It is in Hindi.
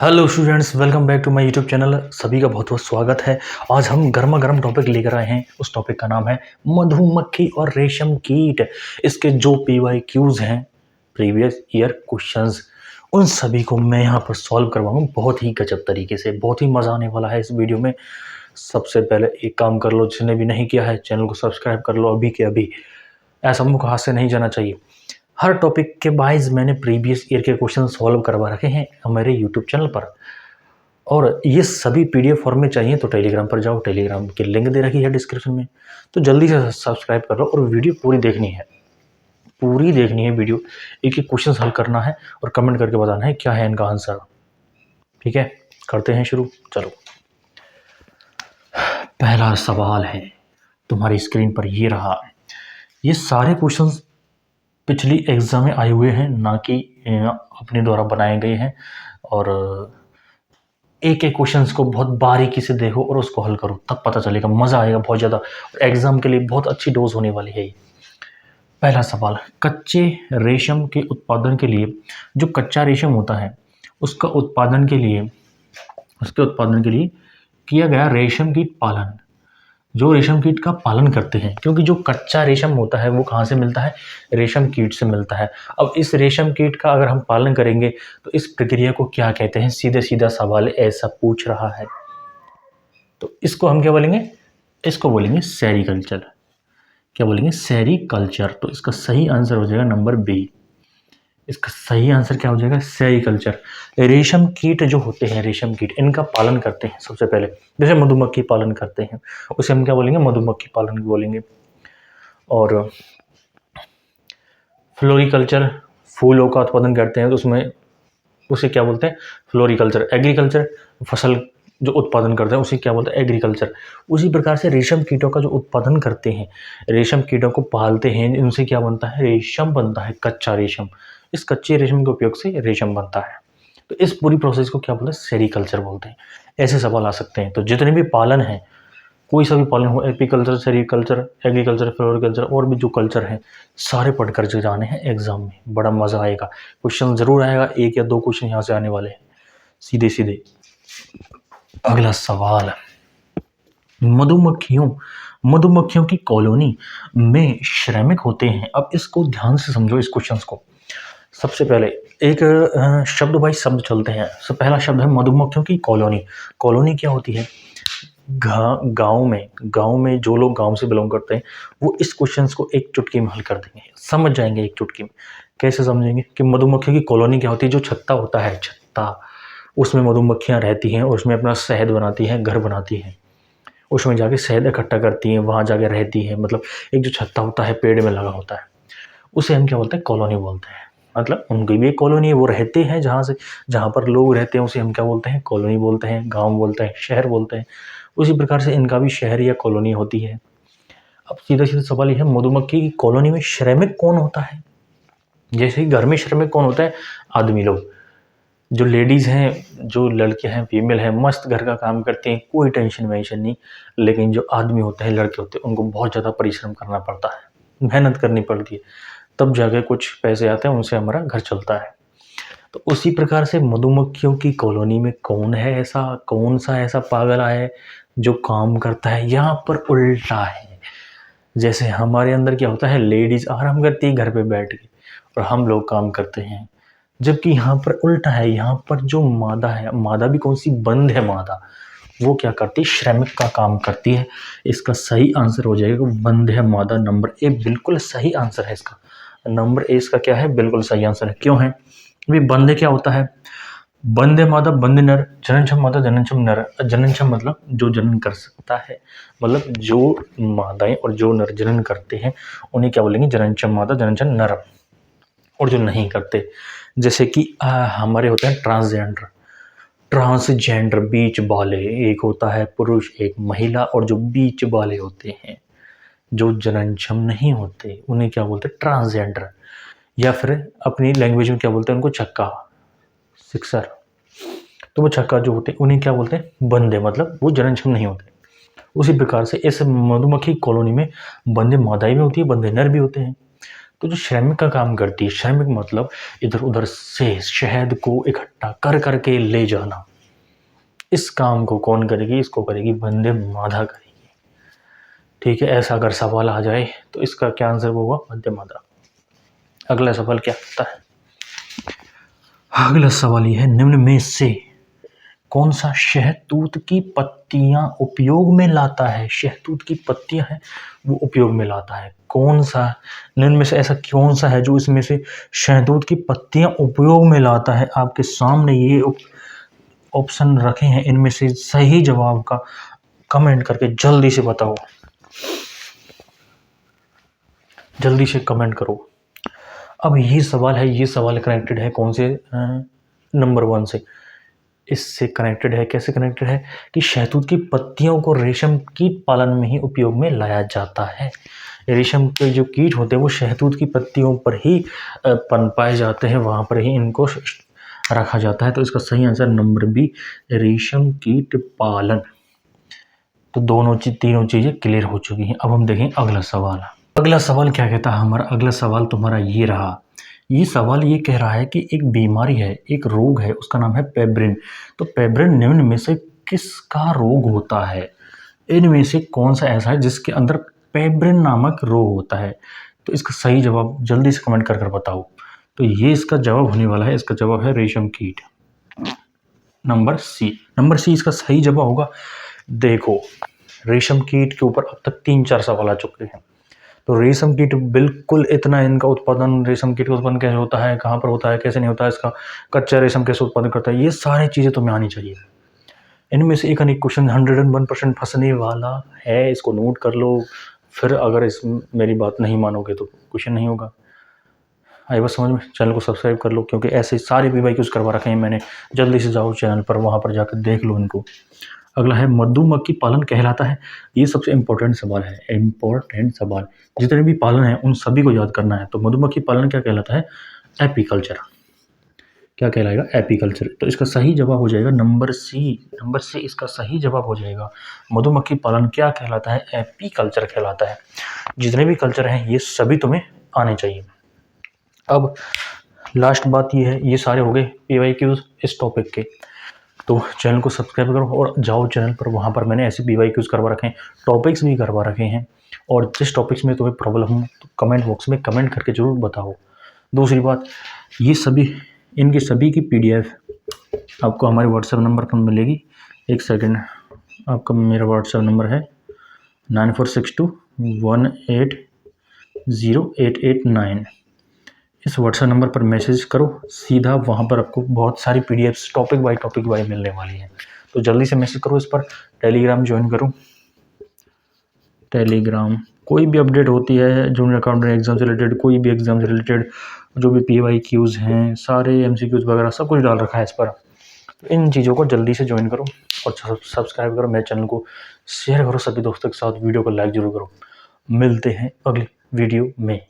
Hello students, welcome back to my YouTube channel. सभी का बहुत बहुत स्वागत है। आज हम गर्मा गर्म टॉपिक लेकर आए हैं। उस टॉपिक का नाम है मधुमक्खी और रेशम कीट। इसके जो PYQs हैं, प्रीवियस ईयर क्वेश्चंस, उन सभी को मैं यहाँ पर सॉल्व करवाऊंगा बहुत ही गजब तरीके से। बहुत ही मज़ा आने वाला है इस वीडियो में। सबसे पहले एक काम कर लो, जिसने भी नहीं किया है चैनल को सब्सक्राइब कर लो अभी के अभी। ऐसा मुख हाथ से नहीं जाना चाहिए। हर टॉपिक के वाइज मैंने प्रीवियस ईयर के क्वेश्चन सॉल्व करवा रखे हैं हमारे यूट्यूब चैनल पर, और ये सभी PDF फॉर्म में चाहिए तो टेलीग्राम पर जाओ। टेलीग्राम की लिंक दे रखी है डिस्क्रिप्शन में, तो जल्दी से सब्सक्राइब कर लो। और वीडियो पूरी देखनी है, पूरी देखनी है वीडियो। एक एक क्वेश्चन हल करना है और कमेंट करके बताना है क्या है इनका आंसर। ठीक है, करते हैं शुरू। चलो, पहला सवाल है तुम्हारी स्क्रीन पर, ये रहा। ये सारे क्वेश्चंस पिछली एग्जाम में आए हुए हैं, ना कि अपने द्वारा बनाए गए हैं। और एक एक क्वेश्चंस को बहुत बारीकी से देखो और उसको हल करो, तब पता चलेगा, मज़ा आएगा बहुत ज़्यादा। और एग्जाम के लिए बहुत अच्छी डोज होने वाली है ये। पहला सवाल, कच्चे रेशम के उत्पादन के लिए, जो कच्चा रेशम होता है उसका उत्पादन के लिए, उसके उत्पादन के लिए किया गया रेशम कीट पालन, जो रेशम कीट का पालन करते हैं। क्योंकि जो कच्चा रेशम होता है वो कहाँ से मिलता है? रेशम कीट से मिलता है। अब इस रेशम कीट का अगर हम पालन करेंगे तो इस प्रक्रिया को क्या कहते हैं? सीधे सीधा सवाल ऐसा पूछ रहा है, तो इसको हम क्या बोलेंगे? इसको बोलेंगे सेरीकल्चर। क्या बोलेंगे? सेरीकल्चर। तो इसका सही आंसर हो जाएगा नंबर बी। इसका सही आंसर क्या हो जाएगा? सेरीकल्चर। रेशम कीट जो होते हैं, रेशम कीट, इनका पालन करते हैं सबसे पहले। जैसे मधुमक्खी पालन करते हैं, उसे हम क्या बोलेंगे? मधुमक्खी पालन बोलेंगे। और फ्लोरिकल्चर, फूलों का उत्पादन करते हैं, तो उसमें उसे क्या बोलते हैं? फ्लोरिकल्चर। एग्रीकल्चर, फसल जो उत्पादन करते हैं उसे क्या बोलते हैं? एग्रीकल्चर। उसी प्रकार से रेशम कीटों का जो उत्पादन करते हैं, रेशम कीटों को पालते हैं, इनसे क्या बनता है? रेशम बनता है, कच्चा रेशम। इस कच्चे रेशम के उपयोग से रेशम बनता है। तो इस पूरी प्रोसेस को क्या बोलते हैं? सेरीकल्चर बोलते हैं। ऐसे सवाल आ सकते हैं। तो जितने भी पालन हैं, कोई सा भी पालन हो, एपीकल्चर, सेरीकल्चर, एग्रीकल्चर, फ्लोरिकल्चर, और भी जो कल्चर हैं, सारे पढ़ कर जो जाने हैं एग्जाम में। बड़ा मज़ा आएगा, क्वेश्चन जरूर आएगा। एक या दो क्वेश्चन यहाँ से आने वाले हैं सीधे सीधे। अगला सवाल, मधुमक्खियों की कॉलोनी में श्रमिक होते हैं। अब इसको ध्यान से समझो, इस क्वेश्चन को। सबसे पहले एक शब्द बाई शब्द चलते हैं। तो पहला शब्द है मधुमक्खियों की कॉलोनी। कॉलोनी क्या होती है? गांव में जो लोग गांव से बिलोंग करते हैं वो इस क्वेश्चन को एक चुटकी में हल कर देंगे, समझ जाएंगे एक चुटकी में। कैसे समझेंगे? कि मधुमक्खियों की कॉलोनी क्या होती है? जो छत्ता होता है, छत्ता, उसमें मधुमक्खियां रहती हैं और उसमें अपना शहद बनाती हैं, घर बनाती हैं, उसमें जाके शहद इकट्ठा करती हैं, वहां जाके रहती हैं। मतलब एक जो छत्ता होता है पेड़ में लगा होता है, उसे हम क्या बोलते हैं? कॉलोनी बोलते हैं। मतलब उनकी भी एक कॉलोनी है, वो रहते हैं जहाँ पर लोग रहते हैं, उसे हम क्या बोलते हैं? कॉलोनी बोलते हैं, गांव बोलते हैं, शहर बोलते हैं। उसी प्रकार से इनका भी शहर या कॉलोनी होती है। अब सीधा सीधा सवाल यह है, मधुमक्खी की कॉलोनी में श्रमिक कौन होता है? जैसे घर में श्रमिक कौन होता है? आदमी लोग। जो लेडीज़ हैं, जो लड़कियां हैं, फीमेल हैं, मस्त घर का काम करती हैं, कोई टेंशन वेंशन नहीं। लेकिन जो आदमी होते हैं, लड़के होते हैं, उनको बहुत ज़्यादा परिश्रम करना पड़ता है, मेहनत करनी पड़ती है, तब जाके कुछ पैसे आते हैं, उनसे हमारा घर चलता है। तो उसी प्रकार से मधुमक्खियों की कॉलोनी में कौन है ऐसा, कौन सा ऐसा पागल है जो काम करता है? यहाँ पर उल्टा है। जैसे हमारे अंदर क्या होता है, लेडीज आराम करती है घर पे बैठ के और हम लोग काम करते हैं, जबकि यहाँ पर उल्टा है। यहाँ पर जो मादा है, मादा भी कौन सी? बंद है मादा, वो क्या करती है? श्रमिक का काम करती है। इसका सही आंसर हो जाएगा बंद है मादा। नंबर ए बिल्कुल सही आंसर है इसका। नंबर ए इसका क्या है? बिल्कुल सही आंसर है। क्यों है? अभी बंदे क्या होता है? बंदे मादा, बंदे नर, जननक्षम मादा, जननक्षम नर। जननक्षम मतलब जो जनन कर सकता है, मतलब जो मादाएं और जो नर जनन करते हैं उन्हें क्या बोलेंगे? जननक्षम मादा, जननक्षम नर। और जो नहीं करते, जैसे कि हमारे होते हैं ट्रांसजेंडर। ट्रांसजेंडर बीच वाले, एक होता है पुरुष, एक महिला, और जो बीच वाले होते हैं जो जननक्षम नहीं होते उन्हें क्या बोलते हैं? ट्रांसजेंडर। या फिर अपनी लैंग्वेज में क्या बोलते हैं? उनको छक्का, सिक्सर। तो वो छक्का जो होते हैं उन्हें क्या बोलते हैं? बंदे, मतलब वो जननक्षम नहीं होते। उसी प्रकार से इस मधुमक्खी कॉलोनी में बंदे मादाएं भी होती है, बंदे नर भी होते हैं। तो जो श्रमिक का काम करती है, श्रमिक मतलब इधर उधर से शहद को इकट्ठा कर करके ले जाना, इस काम को कौन करेगी? इसको करेगी वंदे मादा करेगी। ठीक है, ऐसा अगर सवाल आ जाए तो इसका क्या आंसर होगा? वंदे मादा। अगला सवाल क्या कहता है? अगला सवाल यह है, निम्न में से कौन सा शहतूत की पत्तियां उपयोग में लाता है? शहतूत की पत्तियां हैं वो उपयोग में लाता है। कौन सा निम्न में से ऐसा कौन सा है जो इसमें से शहतूत की पत्तियां उपयोग में लाता है? आपके सामने ये ऑप्शन रखे हैं, इनमें से सही जवाब का कमेंट करके जल्दी से बताओ, जल्दी से कमेंट करो। अब ये सवाल है, ये सवाल कनेक्टेड है कौन से? नंबर 1 से। इससे कनेक्टेड है, कैसे कनेक्टेड है कि शहतूत की पत्तियों को रेशम कीट पालन में ही उपयोग में लाया जाता है। रेशम के जो कीट होते हैं वो शहतूत की पत्तियों पर ही पनपाए जाते हैं, वहाँ पर ही इनको रखा जाता है। तो इसका सही आंसर नंबर बी, रेशम कीट पालन। तो तीनों चीज़ें क्लियर हो चुकी हैं। अब हम देखें अगला सवाल। अगला सवाल क्या कहता है हमारा? अगला सवाल तुम्हारा ये रहा। ये सवाल ये कह रहा है कि एक बीमारी है, एक रोग है, उसका नाम है पेब्रिन। तो पेब्रिन निम्न में से किसका रोग होता है? इनमें से कौन सा ऐसा है जिसके अंदर पेब्रिन नामक रोग होता है? तो इसका सही जवाब जल्दी से कमेंट कर कर बताओ। तो ये इसका जवाब होने वाला है, इसका जवाब है रेशम कीट, नंबर सी। नंबर सी इसका सही जवाब होगा। देखो, रेशम कीट के ऊपर अब तक 3-4 सवाल आ चुके हैं। तो रेशम कीट बिल्कुल इतना इनका उत्पादन, रेशम कीट का उत्पादन कैसे होता है, कहाँ पर होता है, कैसे नहीं होता है, इसका कच्चा रेशम कैसे उत्पादन करता है, ये सारी चीज़ें तुम्हें आनी चाहिए। इनमें से एक अनेक क्वेश्चन 101% फंसने वाला है, इसको नोट कर लो। फिर अगर इस मेरी बात नहीं मानोगे तो क्वेश्चन नहीं होगा। आई बस समझ में? चैनल को सब्सक्राइब कर लो, क्योंकि ऐसे सारे PYQs करवा रखे हैं मैंने। जल्दी से जाओ चैनल पर, वहाँ पर जाकर देख लो इनको। अगला है, मधुमक्खी पालन कहलाता है। ये सबसे इम्पोर्टेंट सवाल है, इम्पोर्टेंट सवाल। जितने भी पालन है उन सभी को याद करना है। तो मधुमक्खी पालन क्या कहलाता है? एपीकल्चर। क्या कहलाएगा? एपीकल्चर। तो इसका सही जवाब हो जाएगा नंबर सी। नंबर सी इसका सही जवाब हो जाएगा। मधुमक्खी पालन क्या कहलाता है? एपीकल्चर कहलाता है। जितने भी कल्चर हैं ये सभी तुम्हें आने चाहिए। अब लास्ट बात ये है, ये सारे हो गए PYQs इस टॉपिक के। तो चैनल को सब्सक्राइब करो और जाओ चैनल पर, वहाँ पर मैंने ऐसे PYQs करवा रखे हैं, टॉपिक्स भी करवा रखे हैं। और जिस टॉपिक्स में तुम्हें प्रॉब्लम हो तो कमेंट बॉक्स में कमेंट करके ज़रूर बताओ। दूसरी बात, ये सभी, इनकी सभी की PDF आपको हमारे व्हाट्सएप नंबर पर मिलेगी। एक सेकंड, आपका मेरा व्हाट्सएप नंबर है 9462180889। इस व्हाट्सएप नंबर पर मैसेज करो सीधा, वहाँ पर आपको बहुत सारी PDFs टॉपिक बाय मिलने वाली हैं। तो जल्दी से मैसेज करो इस पर। टेलीग्राम ज्वाइन करो। टेलीग्राम कोई भी अपडेट होती है जूनियर अकाउंटेंट एग्जाम से रिलेटेड, कोई भी एग्जाम से रिलेटेड, जो भी PYQs हैं, सारे MCQs वगैरह सब कुछ डाल रखा है इस पर। तो इन चीज़ों को जल्दी से ज्वाइन करो और सब्सक्राइब करो, मेरे चैनल को शेयर करो सभी दोस्तों के साथ, वीडियो को लाइक जरूर करो। मिलते हैं अगली वीडियो में।